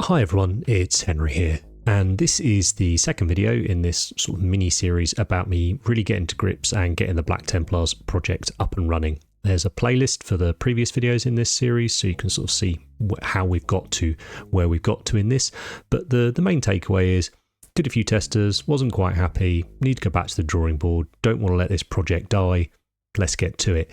Hi everyone, it's Henry here, and this is the second video in this sort of mini-series about me really getting to grips and getting the Black Templars project up and running. There's a playlist for the previous videos in this series, so you can sort of see how we've got to where we've got to in this, but the main takeaway is, did a few testers, wasn't quite happy, need to go back to the drawing board, don't want to let this project die, let's get to it.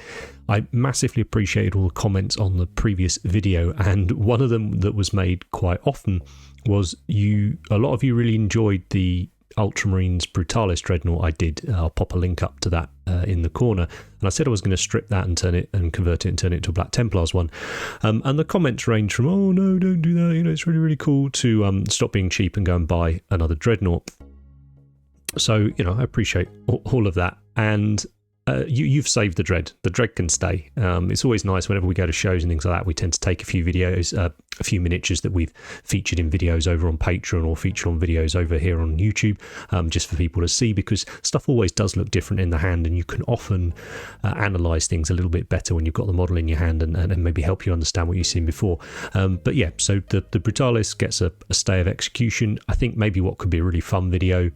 I massively appreciated all the comments on the previous video, and one of them that was made quite often was a lot of you really enjoyed the Ultramarines Brutalis Dreadnought I did. I'll pop a link up to that in the corner, and I said I was going to strip that and convert it and turn it into a Black Templars one, and the comments range from, oh no, don't do that, it's really cool, to stop being cheap and go and buy another Dreadnought. So I appreciate all of that, and you've saved the Dread. The Dread can stay. It's always nice whenever we go to shows and things like that. We tend to take a few videos, a few miniatures that we've featured in videos over on Patreon or featured on videos over here on YouTube, just for people to see, because stuff always does look different in the hand, and you can often analyse things a little bit better when you've got the model in your hand and maybe help you understand what you've seen before. But yeah, so the Brutalis gets a stay of execution. I think maybe what could be a really fun video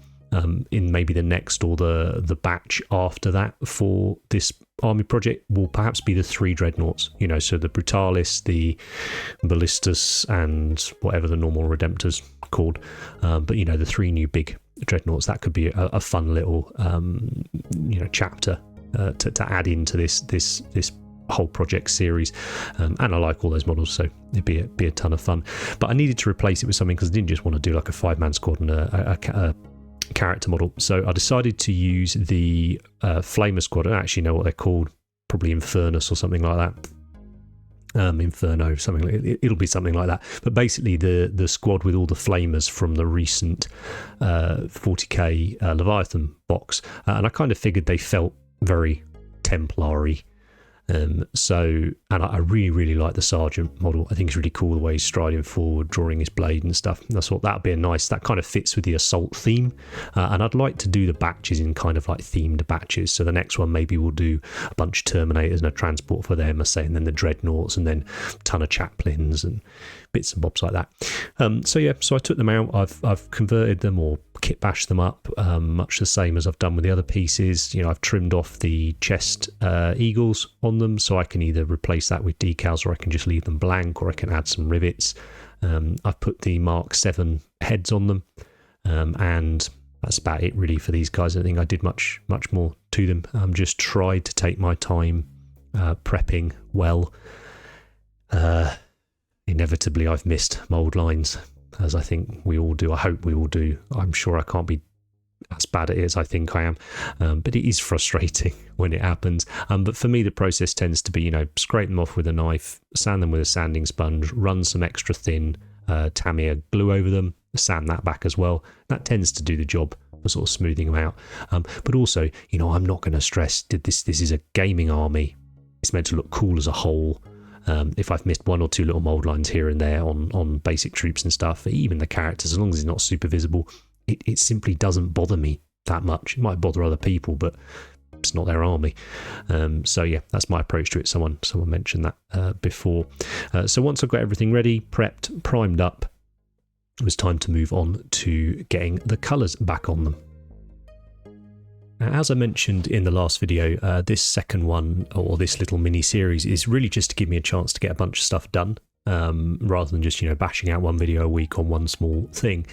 in maybe the next or the batch after that for this army project will perhaps be the 3 dreadnoughts, so the Brutalis, the Ballistus, and whatever the normal Redemptor's called, but the 3 new big dreadnoughts. That could be a fun little chapter to add into this whole project series, and I like all those models, so it'd be a ton of fun. But I needed to replace it with something because I didn't just want to do like a 5-man squad and a character model, so I decided to use the Flamer squad. I don't actually know what they're called, probably Infernus or something like that, Inferno, something like it'll be something like that, but basically the squad with all the Flamers from the recent 40k Leviathan box, and I kind of figured they felt very Templary. And I really like the Sergeant model. I think it's really cool the way he's striding forward, drawing his blade and stuff. And I thought that'd be that kind of fits with the assault theme. And I'd like to do the batches in kind of like themed batches. So the next one maybe we'll do a bunch of Terminators and a transport for them, and then the Dreadnoughts, and then a ton of Chaplains and bits and bobs like that. So I took them out. I've converted them or kit bashed them up, much the same as I've done with the other pieces. I've trimmed off the chest eagles on them, so I can either replace that with decals, or I can just leave them blank, or I can add some rivets. I've put the Mark 7 heads on them, and that's about it really for these guys. I don't think I did much more to them. Just tried to take my time prepping well. Inevitably I've missed mould lines, as I think we all do. I hope we all do. I'm sure I can't be as bad at it as I think I am, but it is frustrating when it happens. But for me, the process tends to be, scrape them off with a knife, sand them with a sanding sponge, run some extra thin Tamiya glue over them, sand that back as well. That tends to do the job for sort of smoothing them out. But also, I'm not going to stress that this is a gaming army. It's meant to look cool as a whole. If I've missed 1 or 2 little mould lines here and there on basic troops and stuff, even the characters, as long as it's not super visible, it simply doesn't bother me that much. It might bother other people, but it's not their army. So yeah, that's my approach to it. Someone mentioned that before. So once I've got everything ready, prepped, primed up, it was time to move on to getting the colours back on them. Now, as I mentioned in the last video, this second one, or this little mini-series, is really just to give me a chance to get a bunch of stuff done, rather than just, bashing out one video a week on one small thing.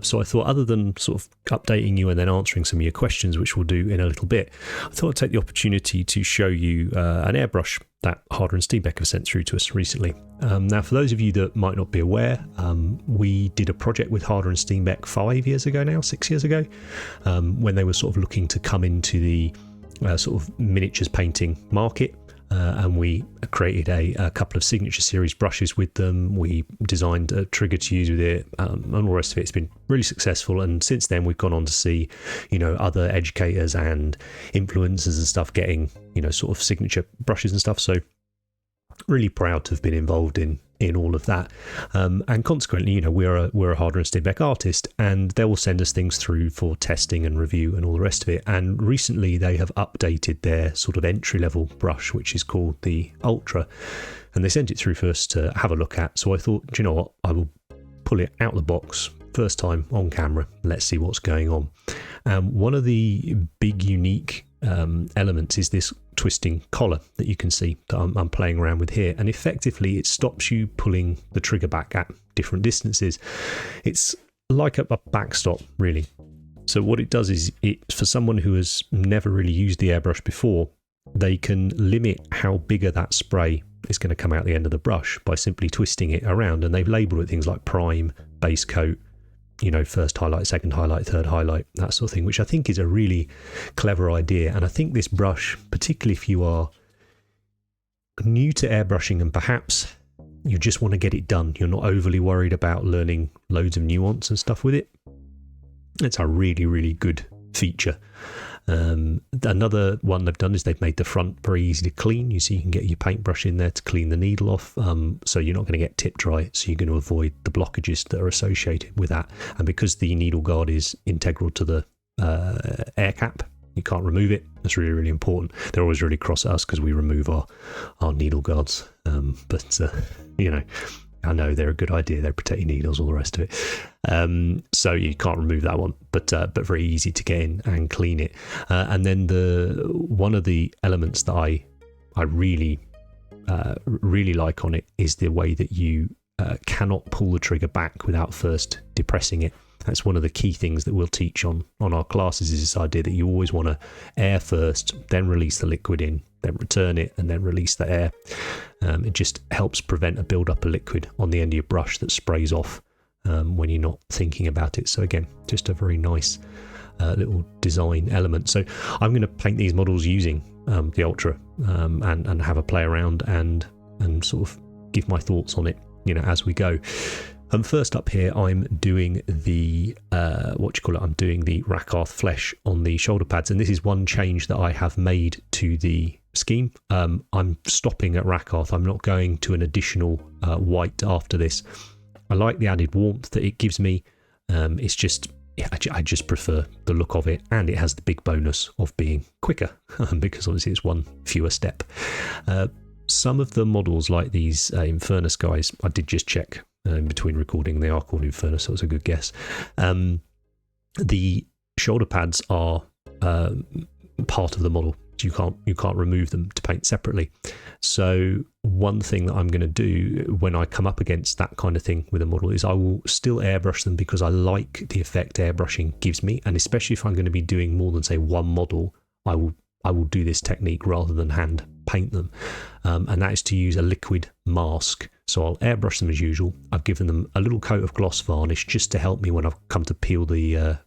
So I thought, other than sort of updating you and then answering some of your questions, which we'll do in a little bit, I thought I'd take the opportunity to show you an airbrush that Harder Steenbeck have sent through to us recently. Now, for those of you that might not be aware, we did a project with Harder Steenbeck 6 years ago, when they were sort of looking to come into the sort of miniatures painting market. And we created a couple of signature series brushes with them. We designed a trigger to use with it, and all the rest of it. It's been really successful, and since then we've gone on to see other educators and influencers and stuff getting sort of signature brushes and stuff. So really proud to have been involved in all of that, and consequently, we're a Harder Steenbeck artist, and they will send us things through for testing and review and all the rest of it. And recently, they have updated their sort of entry-level brush, which is called the Ultra, and they sent it through for us to have a look at. So I thought, do you know what, I will pull it out of the box, first time on camera, let's see what's going on. One of the big unique elements is this twisting collar that you can see that I'm playing around with here, and effectively it stops you pulling the trigger back at different distances. It's like a backstop, really. So what it does is, for someone who has never really used the airbrush before, they can limit how bigger that spray is going to come out the end of the brush by simply twisting it around, and they've labelled it things like prime, base coat, first highlight, second highlight, third highlight, that sort of thing, which I think is a really clever idea. And I think this brush, particularly if you are new to airbrushing and perhaps you just want to get it done, you're not overly worried about learning loads of nuance and stuff with it, it's a really, really good feature. Another one they've done is they've made the front very easy to clean. You see, you can get your paintbrush in there to clean the needle off, so you're not going to get tip dry, so you're going to avoid the blockages that are associated with that. And because the needle guard is integral to the air cap, you can't remove it. That's really, really important. They're always really cross at us because we remove our needle guards, but I know they're a good idea. They protect your needles, all the rest of it. So you can't remove that one, but very easy to get in and clean it. And then one of the elements that I really like on it is the way that you cannot pull the trigger back without first depressing it. That's one of the key things that we'll teach on our classes, is this idea that you always want to air first, then release the liquid in, then return it, and then release the air. It just helps prevent a build-up of liquid on the end of your brush that sprays off when you're not thinking about it. So again, just a very nice little design element. So I'm going to paint these models using the Ultra and have a play around and sort of give my thoughts on it, as we go. First up here, I'm doing the I'm doing the Rakarth flesh on the shoulder pads, and this is one change that I have made to the scheme. I'm stopping at Rakarth. I'm not going to an additional white after this. I like the added warmth that it gives me. It's just, I just prefer the look of it, and it has the big bonus of being quicker because obviously it's one fewer step. Some of the models, like these Infernus guys, I did just check in between recording, they are called Infernus, so it's a good guess. The shoulder pads are part of the model. You can't remove them to paint separately. So one thing that I'm going to do when I come up against that kind of thing with a model is I will still airbrush them, because I like the effect airbrushing gives me, and especially if I'm going to be doing more than, say, one model, I will do this technique rather than hand paint them, and that is to use a liquid mask. So I'll airbrush them as usual. I've given them a little coat of gloss varnish just to help me when I've come to peel the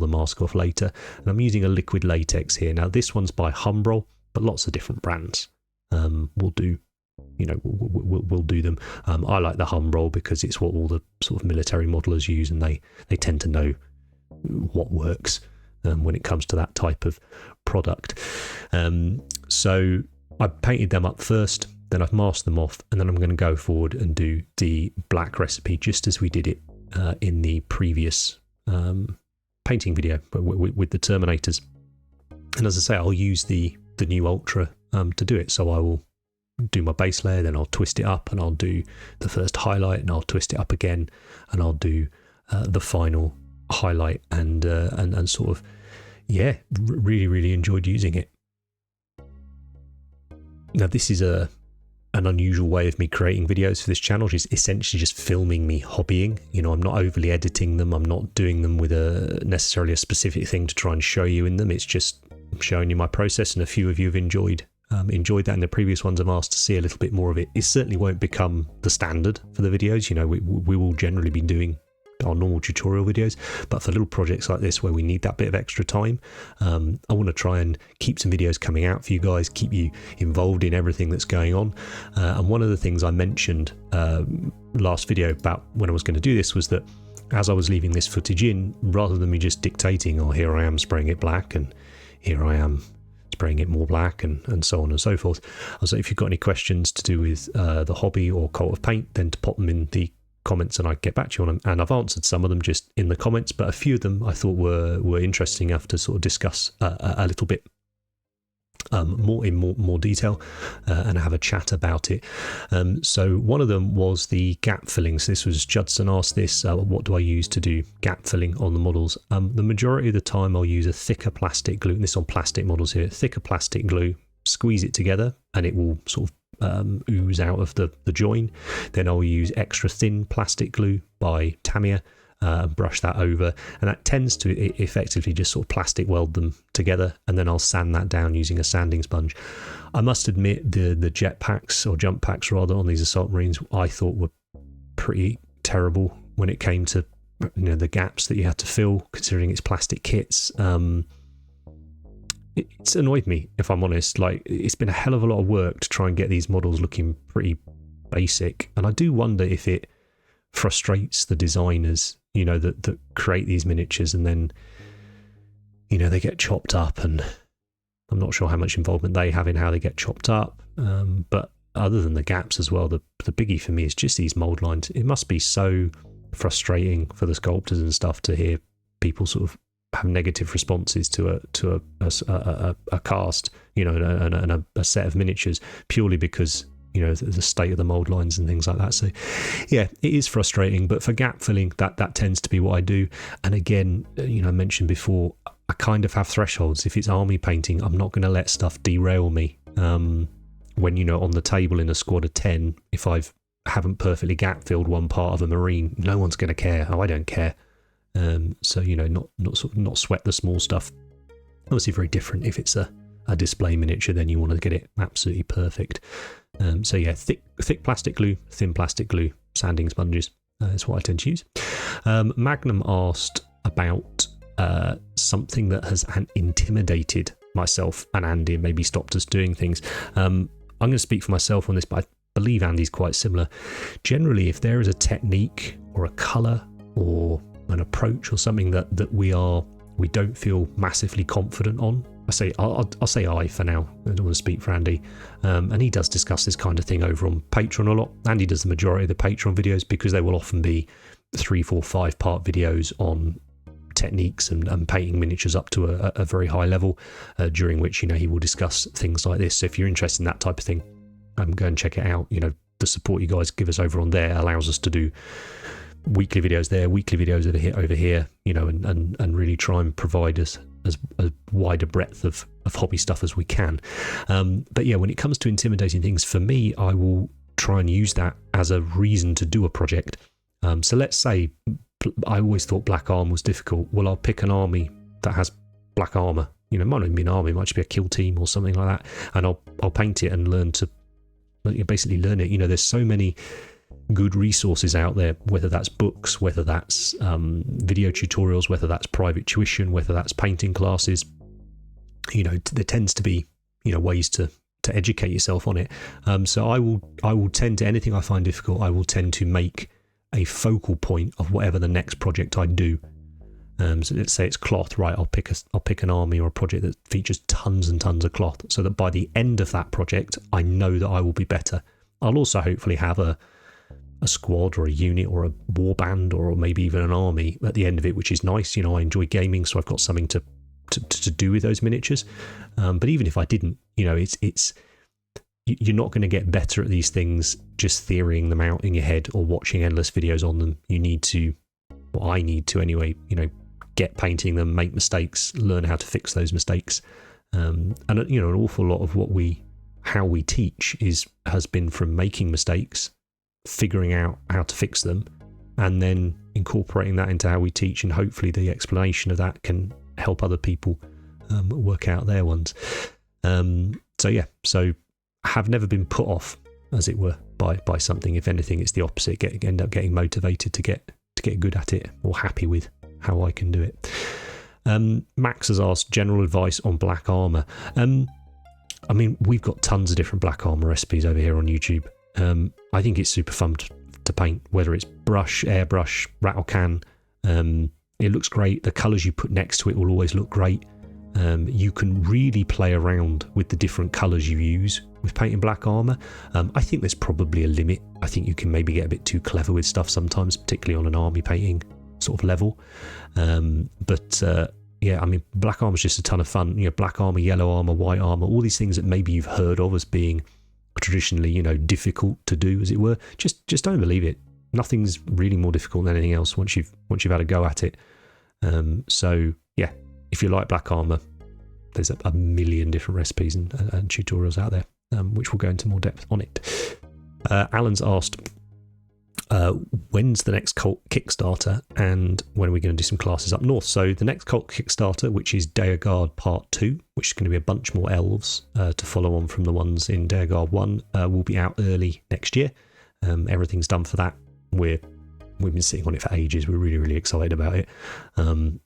mask off later, and I'm using a liquid latex here. Now this one's by Humbrol, but lots of different brands will do. We'll do them. I like the Humbrol because it's what all the sort of military modelers use, and they tend to know what works when it comes to that type of product. So I painted them up first, then I've masked them off, and then I'm going to go forward and do the black recipe just as we did it in the previous painting video with the Terminators. And as I say, I'll use the new Ultra to do it. So I will do my base layer, then I'll twist it up, and I'll do the first highlight, and I'll twist it up again, and I'll do the final highlight, and sort of, really, really enjoyed using it. Now this is an unusual way of me creating videos for this channel, which is essentially just filming me hobbying. I'm not overly editing them. I'm not doing them with necessarily a specific thing to try and show you in them. It's just showing you my process, and a few of you have enjoyed that in the previous ones. I've asked to see a little bit more of it. It certainly won't become the standard for the videos. We will generally be doing our normal tutorial videos, but for little projects like this where we need that bit of extra time, I want to try and keep some videos coming out for you guys, keep you involved in everything that's going on. And one of the things I mentioned last video about when I was going to do this was that as I was leaving this footage in, rather than me just dictating, here I am spraying it black, and here I am spraying it more black, and so on and so forth, I was like, if you've got any questions to do with the hobby or cult of paint, then to pop them in the comments and I'd get back to you on them. And I've answered some of them just in the comments, but a few of them I thought were interesting enough to sort of discuss a little bit. more detail and have a chat about it. So one of them was the gap filling. So this was Judson asked this, what do I use to do gap filling on the models? The majority of the time I'll use a thicker plastic glue, and this on plastic models here, thicker plastic glue, squeeze it together and it will sort of ooze out of the join. Then I'll use extra thin plastic glue by Tamiya, brush that over, and that tends to effectively just sort of plastic weld them together, and then I'll sand that down using a sanding sponge. I must admit the jet packs, or jump packs rather, on these Assault Marines I thought were pretty terrible when it came to the gaps that you had to fill, considering it's plastic kits. It's annoyed me, if I'm honest. Like, it's been a hell of a lot of work to try and get these models looking pretty basic, and I do wonder if it frustrates the designers that create these miniatures, and then they get chopped up, and I'm not sure how much involvement they have in how they get chopped up, but other than the gaps as well, the biggie for me is just these mold lines. It must be so frustrating for the sculptors and stuff to hear people sort of have negative responses to a cast, and a set of miniatures, purely because the state of the mold lines and things like that. So yeah, it is frustrating, but for gap filling, that tends to be what I do. And again, I mentioned before, I kind of have thresholds. If it's army painting, I'm not going to let stuff derail me. When on the table in a squad of 10, if haven't perfectly gap filled one part of a Marine, no one's going to care. I don't care. So not sweat the small stuff. Obviously very different if it's a display miniature, then you want to get it absolutely perfect. So yeah, thick plastic glue, thin plastic glue, sanding sponges is what I tend to use. Magnum asked about something that has intimidated myself and Andy and maybe stopped us doing things. I'm going to speak for myself on this, but I believe Andy's quite similar. Generally, if there is a technique or a colour or an approach or something that we don't feel massively confident on, I'll say I for now. I don't want to speak for Andy, and he does discuss this kind of thing over on Patreon a lot. Andy does the majority of the Patreon videos because they will often be 3, 4, 5 part videos on techniques and painting miniatures up to a very high level, during which he will discuss things like this. So if you're interested in that type of thing, go and check it out. The support you guys give us over on there allows us to do weekly videos there, weekly videos over here, and really try and provide us as wide a breadth of hobby stuff as we can. But yeah, when it comes to intimidating things, for me, I will try and use that as a reason to do a project. So let's say I always thought black armor was difficult. Well, I'll pick an army that has black armor. It might not even be an army, it might just be a kill team or something like that, and I'll paint it and learn it. There's so many good resources out there, whether that's books, whether that's video tutorials, whether that's private tuition, whether that's painting classes. There tends to be ways to educate yourself on it. So I will tend to, anything I find difficult, I will tend to make a focal point of whatever the next project I do. So let's say it's cloth, right? I'll pick an army or a project that features tons and tons of cloth, so that by the end of that project, I know that I will be better. I'll also hopefully have a squad or a unit or a war band or maybe even an army at the end of it, which is nice. I enjoy gaming, so I've got something to do with those miniatures. But even if I didn't, it's you're not going to get better at these things just theorying them out in your head or watching endless videos on them. You need to, well, I need to anyway, get painting them, make mistakes, learn how to fix those mistakes. And an awful lot of how we teach has been from making mistakes, figuring out how to fix them, and then incorporating that into how we teach, and hopefully the explanation of that can help other people work out their ones. So I have never been put off, as it were, by something. If anything, it's the opposite. End up getting motivated to get good at it, or happy with how I can do it. Max has asked general advice on black armor. We've got tons of different black armor recipes over here on YouTube. I think it's super fun to paint, whether it's brush, airbrush, rattle can. It looks great. The colours you put next to it will always look great. You can really play around with the different colours you use with painting black armour. I think there's probably a limit. I think you can maybe get a bit too clever with stuff sometimes, particularly on an army painting sort of level. But yeah, I mean, black armor is just a ton of fun. Black armor, yellow armor, white armor, all these things that maybe you've heard of as being traditionally, difficult to do, as it were. Just don't believe it. Nothing's really more difficult than anything else once you've had a go at it. So yeah, if you like black armor, there's a million different recipes and tutorials out there, which will go into more depth on it. Alan's asked, when's the next cult Kickstarter, and when are we going to do some classes up north? So the next cult Kickstarter, which is Deagard Part 2, which is going to be a bunch more elves to follow on from the ones in Deagard 1, will be out early next year. Everything's done for that. We've been sitting on it for ages. We're really, really excited about it.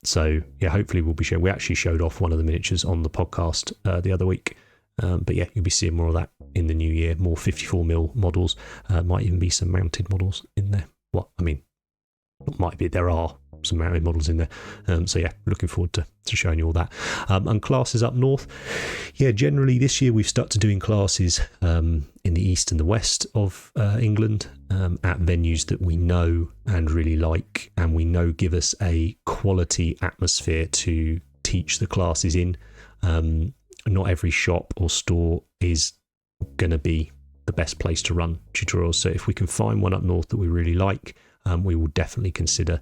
So yeah, hopefully we'll be showing. We actually showed off one of the miniatures on the podcast the other week. But yeah, you'll be seeing more of that in the new year. More 54mm models. Might even be some mounted models in there. Well, I mean, not might be. There are some mounted models in there. So yeah, looking forward to showing you all that. And classes up north. Yeah, generally this year we've started doing classes in the east and the west of England at venues that we know and really like, and we know give us a quality atmosphere to teach the classes in. Not every shop or store is going to be the best place to run tutorials. So if we can find one up north that we really like, we will definitely consider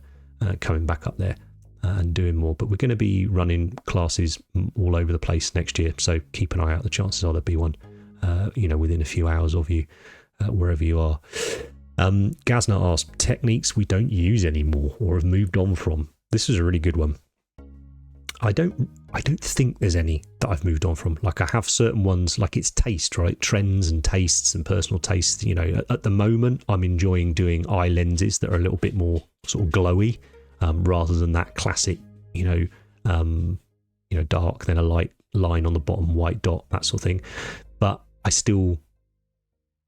coming back up there and doing more. But we're going to be running classes all over the place next year. So keep an eye out. The chances are there'll be one, within a few hours of you, wherever you are. Gazna asked, techniques we don't use anymore or have moved on from. This is a really good one. I don't think there's any that I've moved on from. Like, I have certain ones, like it's taste, right? Trends and tastes and personal tastes. At the moment, I'm enjoying doing eye lenses that are a little bit more sort of glowy, rather than that classic, dark, then a light line on the bottom, white dot, that sort of thing. But I still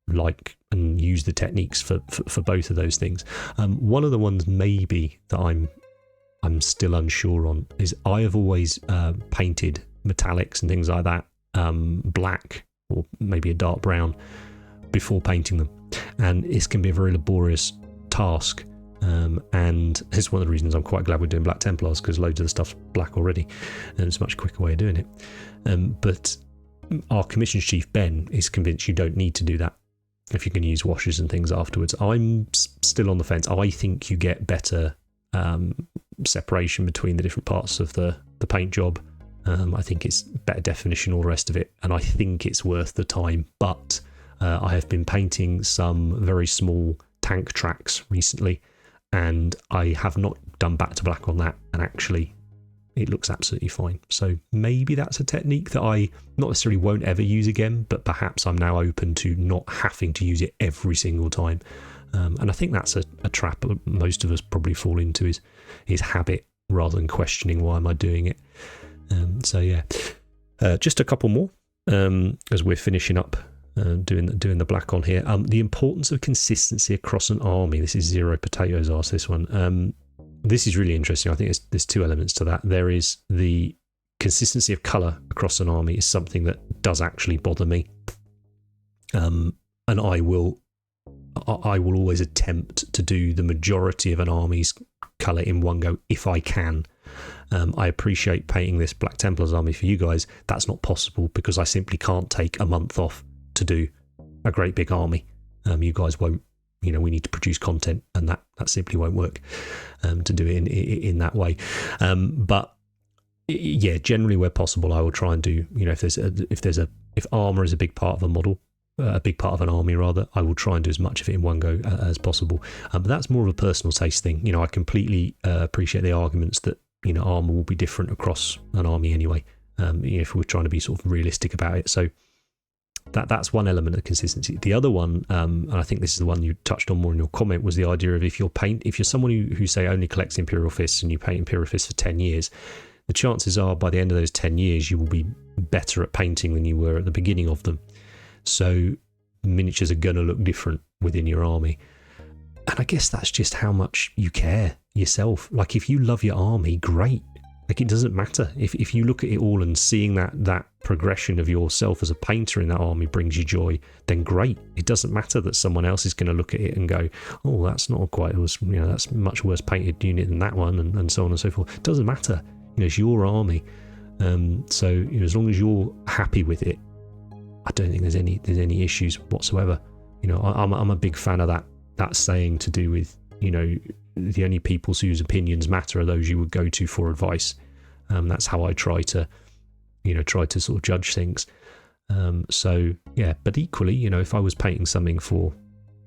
like and use the techniques for both of those things. One of the ones maybe that I'm still unsure on is I have always painted metallics and things like that black or maybe a dark brown before painting them, and it can be a very laborious task, and it's one of the reasons I'm quite glad we're doing Black Templars, because loads of the stuff's black already and it's a much quicker way of doing it. But our commissions chief Ben is convinced you don't need to do that if you can use washes and things afterwards. I'm still on the fence. I think you get better separation between the different parts of the paint job. I think it's better definition, all the rest of it, and I think it's worth the time. But I have been painting some very small tank tracks recently, and I have not done back to black on that, and actually it looks absolutely fine. So maybe that's a technique that I not necessarily won't ever use again, but perhaps I'm now open to not having to use it every single time. And I think that's a trap most of us probably fall into, is habit rather than questioning why am I doing it. So yeah, just a couple more as we're finishing up doing the black on here. The importance of consistency across an army. This is Zero Potatoes asked this one. This is really interesting. I think there's two elements to that. There is the consistency of colour across an army is something that does actually bother me, and I will always attempt to do the majority of an army's colour in one go if I can. I appreciate painting this Black Templars army for you guys. That's not possible because I simply can't take a month off to do a great big army. You guys won't. We need to produce content, and that simply won't work to do it in that way. But yeah, generally where possible, I will try and do. If armor is a big part of a model, a big part of an army rather, I will try and do as much of it in one go as possible. But that's more of a personal taste thing. I completely appreciate the arguments that armor will be different across an army anyway. If we're trying to be sort of realistic about it, so that's one element of consistency. The other one, and I think this is the one you touched on more in your comment, was the idea of if you're someone who say only collects Imperial Fists and you paint Imperial Fists for 10 years, the chances are by the end of those 10 years you will be better at painting than you were at the beginning of them. So miniatures are going to look different within your army. And I guess that's just how much you care yourself. Like, if you love your army, great. Like, it doesn't matter. If you look at it all and seeing that progression of yourself as a painter in that army brings you joy, then great. It doesn't matter that someone else is going to look at it and go, oh, that's not quite, that's much worse painted unit than that one, and so on and so forth. It doesn't matter. It's your army. So as long as you're happy with it, I don't think there's any issues whatsoever. I'm a big fan of that saying to do with, the only people whose opinions matter are those you would go to for advice. That's how I try to sort of judge things. So yeah, but equally, if I was painting something for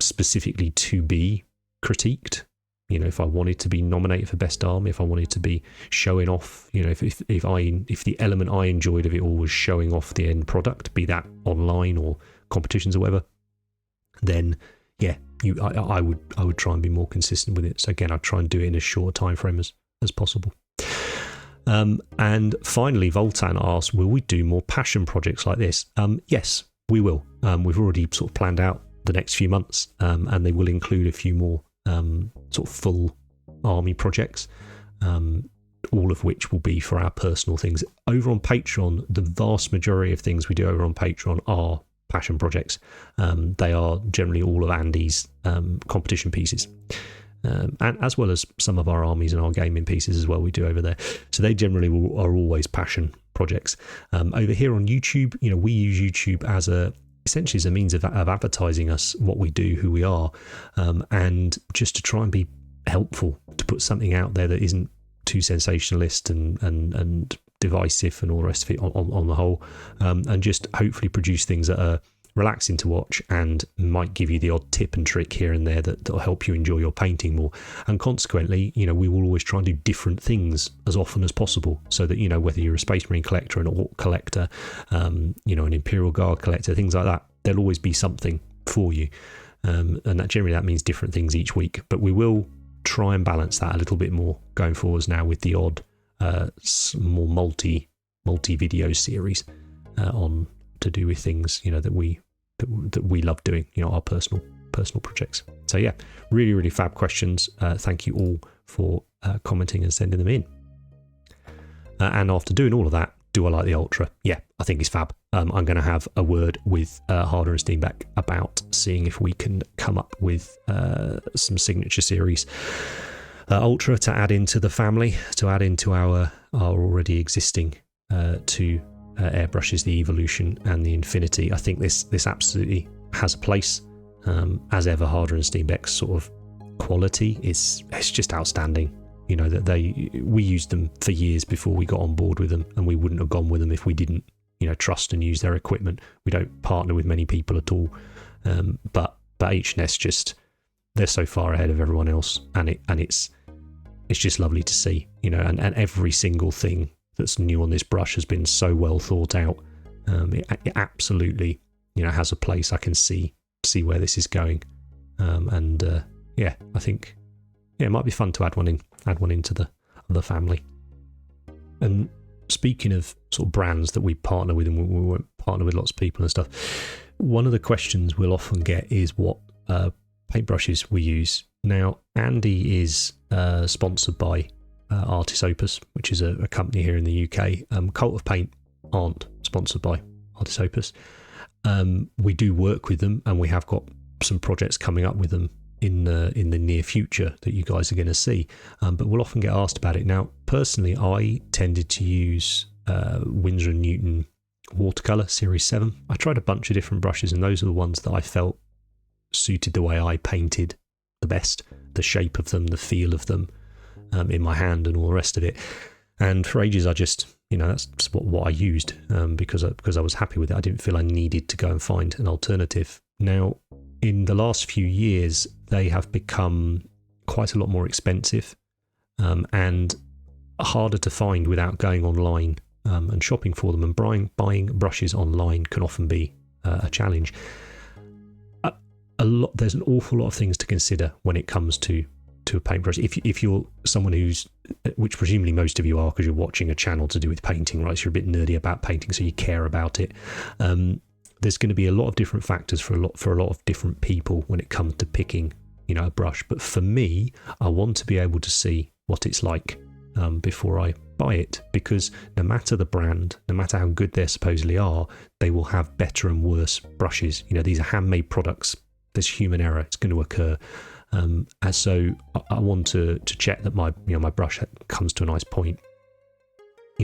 specifically to be critiqued, if I wanted to be nominated for best army, if I wanted to be showing off, if the element I enjoyed of it all was showing off the end product, be that online or competitions or whatever, then yeah, I would try and be more consistent with it. So again, I'd try and do it in as short a time frame as possible. And finally, Voltan asks, will we do more passion projects like this? Yes, we will. We've already sort of planned out the next few months, and they will include a few more sort of full army projects, all of which will be for our personal things. Over on Patreon, the vast majority of things we do over on Patreon are passion projects. They are generally all of Andy's competition pieces. And as well as some of our armies and our gaming pieces as well we do over there. So they generally are always passion projects. Over here on YouTube, we use YouTube as essentially as a means of advertising us, what we do, who we are, and just to try and be helpful, to put something out there that isn't too sensationalist and divisive and all the rest of it on the whole, and just hopefully produce things that are relaxing to watch and might give you the odd tip and trick here and there that'll help you enjoy your painting more. And consequently, we will always try and do different things as often as possible, so that whether you're a Space Marine collector, an Orc collector, an Imperial Guard collector, things like that, there'll always be something for you, and that means different things each week. But we will try and balance that a little bit more going forwards now, with the odd more multi video series on to do with things that we love doing, our personal projects. So yeah, really, really fab questions. Thank you all for commenting and sending them in. And after doing all of that, do I like the Ultra? Yeah, I think it's fab. I'm going to have a word with Harder and Steenbeck about seeing if we can come up with some signature series Ultra to add into the family, to add into our already existing two airbrushes, the Evolution and the Infinity. I think this absolutely has a place. As ever, Harder and Steenbeck's sort of quality it's just outstanding. That we used them for years before we got on board with them, and we wouldn't have gone with them if we didn't trust and use their equipment. We don't partner with many people at all, but H&S they're so far ahead of everyone else, and it's just lovely to see, and every single thing that's new on this brush has been so well thought out. It absolutely has a place. I can see where this is going, and I think it might be fun to add one into the family. And speaking of sort of brands that we partner with, and we won't partner with lots of people and stuff, one of the questions we'll often get is what paintbrushes we use. Now, Andy is sponsored by Artis Opus, which is a company here in the UK. Cult of Paint aren't sponsored by Artis Opus. We do work with them, and we have got some projects coming up with them in the near future that you guys are going to see. But we'll often get asked about it. Now, personally, I tended to use Winsor & Newton Watercolour Series 7. I tried a bunch of different brushes, and those are the ones that I felt suited the way I painted the best, the shape of them, the feel of them, in my hand and all the rest of it. And for ages I just that's what I used, because I was happy with it. I didn't feel I needed to go and find an alternative. Now, in the last few years, they have become quite a lot more expensive, and harder to find without going online and shopping for them. And buying brushes online can often be a challenge. There's an awful lot of things to consider when it comes to a paintbrush. If you're someone which presumably most of you are, because you're watching a channel to do with painting, right? So you're a bit nerdy about painting, so you care about it. There's going to be a lot of different factors for a lot of different people when it comes to picking, a brush. But for me, I want to be able to see what it's like before I buy it, because no matter the brand, no matter how good they supposedly are, they will have better and worse brushes. These are handmade products. There's human error. It's going to occur. And so I want to check that my brush comes to a nice point.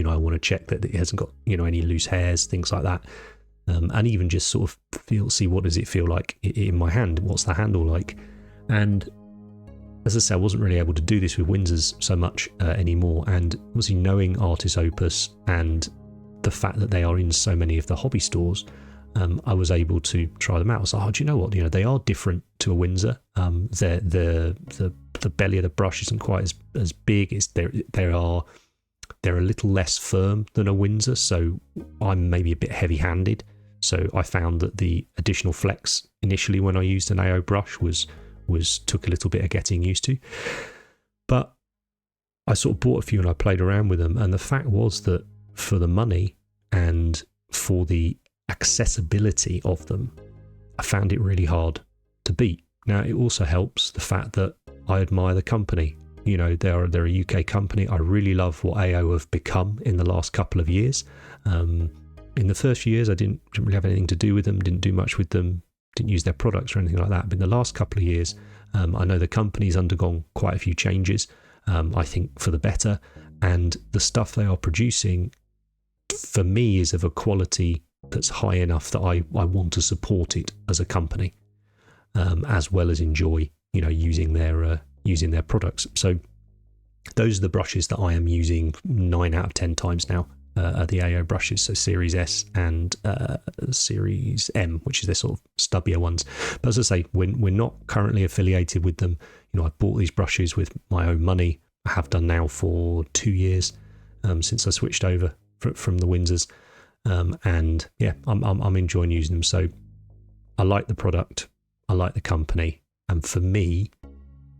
I want to check that it hasn't got, any loose hairs, things like that. And even just sort of see what does it feel like in my hand? What's the handle like? And as I say, I wasn't really able to do this with Windsors so much anymore. And obviously knowing Artis Opus and the fact that they are in so many of the hobby stores, I was able to try them out. I was like, oh, do you know what? They are different to a Windsor. The belly of the brush isn't quite as big. They're a little less firm than a Windsor, so I'm maybe a bit heavy-handed. So I found that the additional flex initially when I used an AO brush was took a little bit of getting used to. But I sort of bought a few and I played around with them, and the fact was that for the money and for the accessibility of them, I found it really hard to beat. Now, it also helps the fact that I admire the company. They're a UK company. I really love what AO have become in the last couple of years. In the first few years, I didn't really have anything to do with them, didn't do much with them, didn't use their products or anything like that. But in the last couple of years, I know the company's undergone quite a few changes, I think for the better. And the stuff they are producing, for me, is of a quality that's high enough that I want to support it as a company, as well as enjoy, using their products. So those are the brushes that I am using 9 out of 10 times now, are the AO brushes, so Series S and Series M, which is their sort of stubbier ones. But as I say, we're not currently affiliated with them. I bought these brushes with my own money. I have done now for 2 years since I switched over from the Windsors, and yeah, I'm enjoying using them. So I like the product, I like the company, and for me,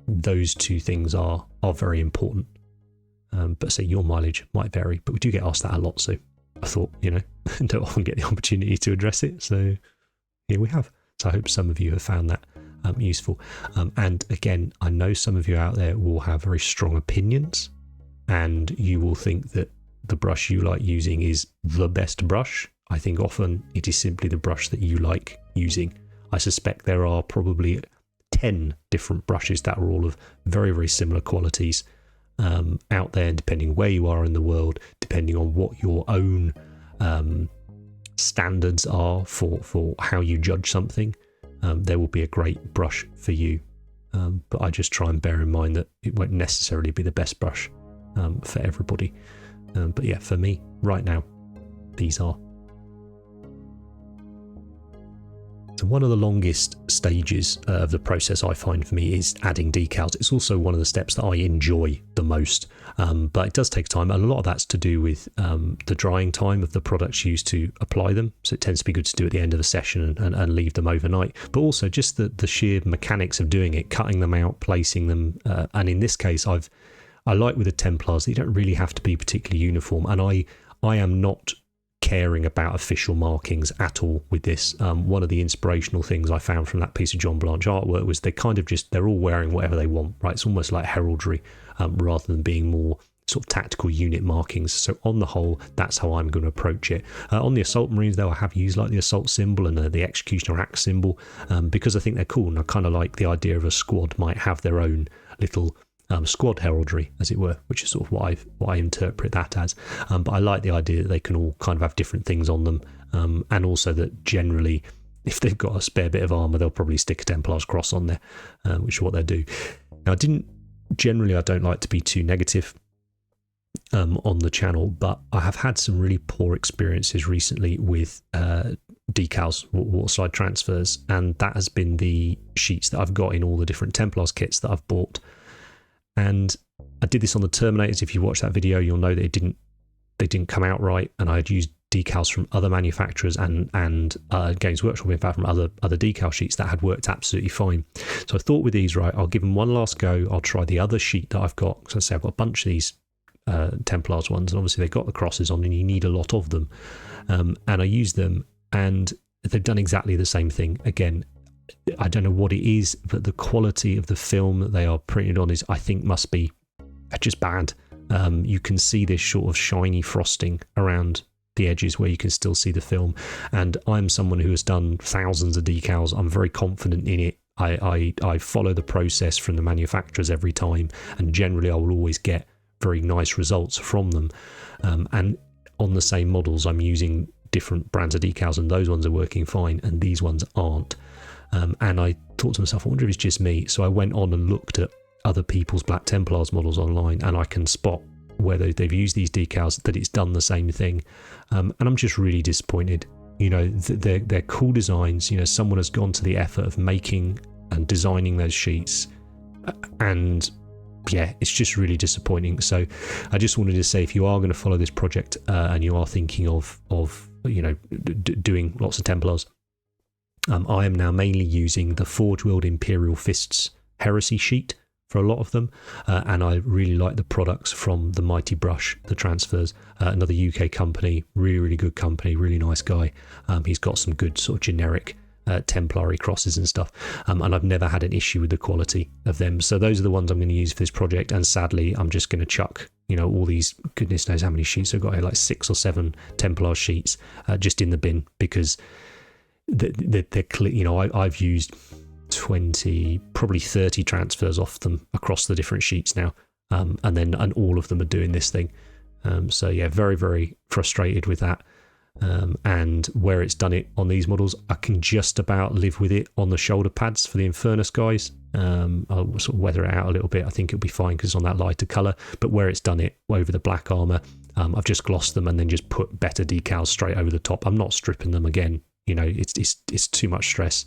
those two things are very important. But say your mileage might vary, but we do get asked that a lot. So I thought, don't often get the opportunity to address it. So here we have. So I hope some of you have found that useful. And again, I know some of you out there will have very strong opinions, and you will think that the brush you like using is the best brush. I think often it is simply the brush that you like using. I suspect there are probably 10 different brushes that are all of very, very similar qualities out there, depending where you are in the world, depending on what your own standards are for how you judge something. There will be a great brush for you, but I just try and bear in mind that it won't necessarily be the best brush for everybody. But yeah, for me right now, these are. So one of the longest stages of the process I find for me is adding decals. It's also one of the steps that I enjoy the most, but it does take time. A lot of that's to do with the drying time of the products used to apply them. So it tends to be good to do at the end of the session and leave them overnight, but also just the sheer mechanics of doing it, cutting them out, placing them. And in this case, I like with the Templars that you don't really have to be particularly uniform. And I am not caring about official markings at all with this. One of the inspirational things I found from that piece of John Blanche artwork was they're all wearing whatever they want, right? It's almost like heraldry rather than being more sort of tactical unit markings. So on the whole, that's how I'm going to approach it. On the Assault Marines, though, I have used like the Assault symbol and the Executioner Axe symbol because I think they're cool, and I kind of like the idea of a squad might have their own little squad heraldry, as it were, which is sort of what I interpret that as. But I like the idea that they can all kind of have different things on them, and also that generally, if they've got a spare bit of armour, they'll probably stick a Templars cross on there, which is what they do. Now, I don't like to be too negative on the channel, but I have had some really poor experiences recently with decals, waterslide transfers, and that has been the sheets that I've got in all the different Templars kits that I've bought. And I did this on the Terminators. If you watch that video, you'll know that they didn't come out right, and I had used decals from other manufacturers and Games Workshop, in fact, from other decal sheets that had worked absolutely fine. So I thought with these, right, I'll give them one last go. I'll try the other sheet that I've got, because I say I've got a bunch of these Templars ones, and obviously they've got the crosses on, and you need a lot of them. And I used them, and they've done exactly the same thing. Again, I don't know what it is, but the quality of the film that they are printed on I think must be just bad. You can see this sort of shiny frosting around the edges where you can still see the film. And I'm someone who has done thousands of decals. I'm very confident in it. I follow the process from the manufacturers every time, and generally I will always get very nice results from them. And on the same models, I'm using different brands of decals, and those ones are working fine, and these ones aren't. And I thought to myself, I wonder if it's just me. So I went on and looked at other people's Black Templars models online, and I can spot where they've used these decals that it's done the same thing. And I'm just really disappointed. You know, they're cool designs. You know, someone has gone to the effort of making and designing those sheets, and yeah, it's just really disappointing. So I just wanted to say, if you are going to follow this project and you are thinking of you know, doing lots of Templars, I am now mainly using the Forge World Imperial Fists Heresy sheet for a lot of them, and I really like the products from the Mighty Brush, the transfers, another UK company, really good company, really nice guy. He's got some good sort of generic Templary crosses and stuff, and I've never had an issue with the quality of them. So those are the ones I'm going to use for this project, and sadly I'm just going to chuck, you know, all these, goodness knows how many sheets I've got here, like 6 or 7 Templar sheets just in the bin, because they're you know, I've used 20, probably 30 transfers off them across the different sheets now, and all of them are doing this thing. So yeah, very frustrated with that. And where it's done it on these models, I can just about live with it on the shoulder pads for the Infernus guys. I'll sort of weather it out a little bit. I think it'll be fine because it's on that lighter colour. But where it's done it over the black armour, I've just glossed them and then just put better decals straight over the top. I'm not stripping them again. You know, it's too much stress,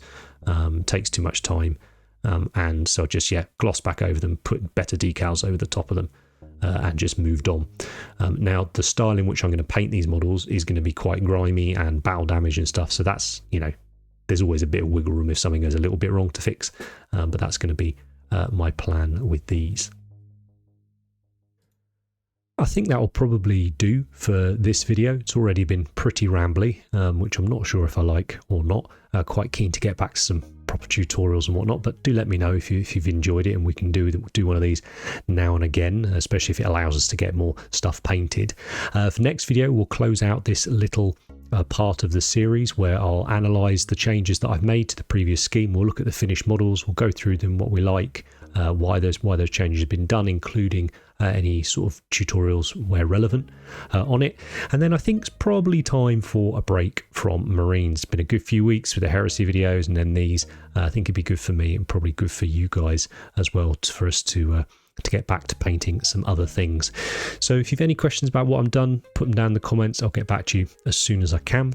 takes too much time, and so just gloss back over them, put better decals over the top of them, and just moved on. Now the style in which I'm going to paint these models is going to be quite grimy and battle damage and stuff, so that's, you know, there's always a bit of wiggle room if something goes a little bit wrong to fix, but that's going to be my plan with these. I think that will probably do for this video. It's already been pretty rambly, which I'm not sure if I like or not. Quite keen to get back to some proper tutorials and whatnot, but do let me know if you've enjoyed it, and we can do one of these now and again, especially if it allows us to get more stuff painted. For next video, we'll close out this little part of the series where I'll analyse the changes that I've made to the previous scheme. We'll look at the finished models, we'll go through them, what we like, why those changes have been done, including any sort of tutorials where relevant on it. And then I think it's probably time for a break from Marines. It's been a good few weeks with the Heresy videos and then these. I think it'd be good for me and probably good for you guys as well, for us to get back to painting some other things. So if you've any questions about what I've done, put them down in the comments. I'll get back to you as soon as I can.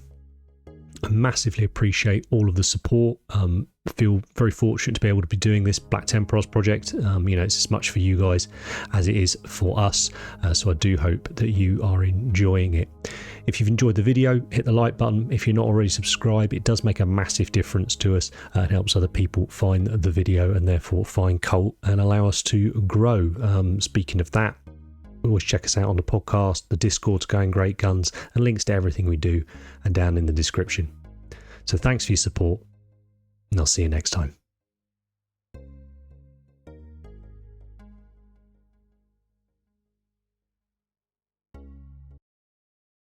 I massively appreciate all of the support. Feel very fortunate to be able to be doing this Black Templars project. You know, it's as much for you guys as it is for us. So I do hope that you are enjoying it. If you've enjoyed the video, hit the like button. If you're not already subscribed, it does make a massive difference to us. It helps other people find the video and therefore find Cult and allow us to grow. Speaking of that, always check us out on the podcast. The Discord's going great guns, and links to everything we do are down in the description. So thanks for your support, and I'll see you next time.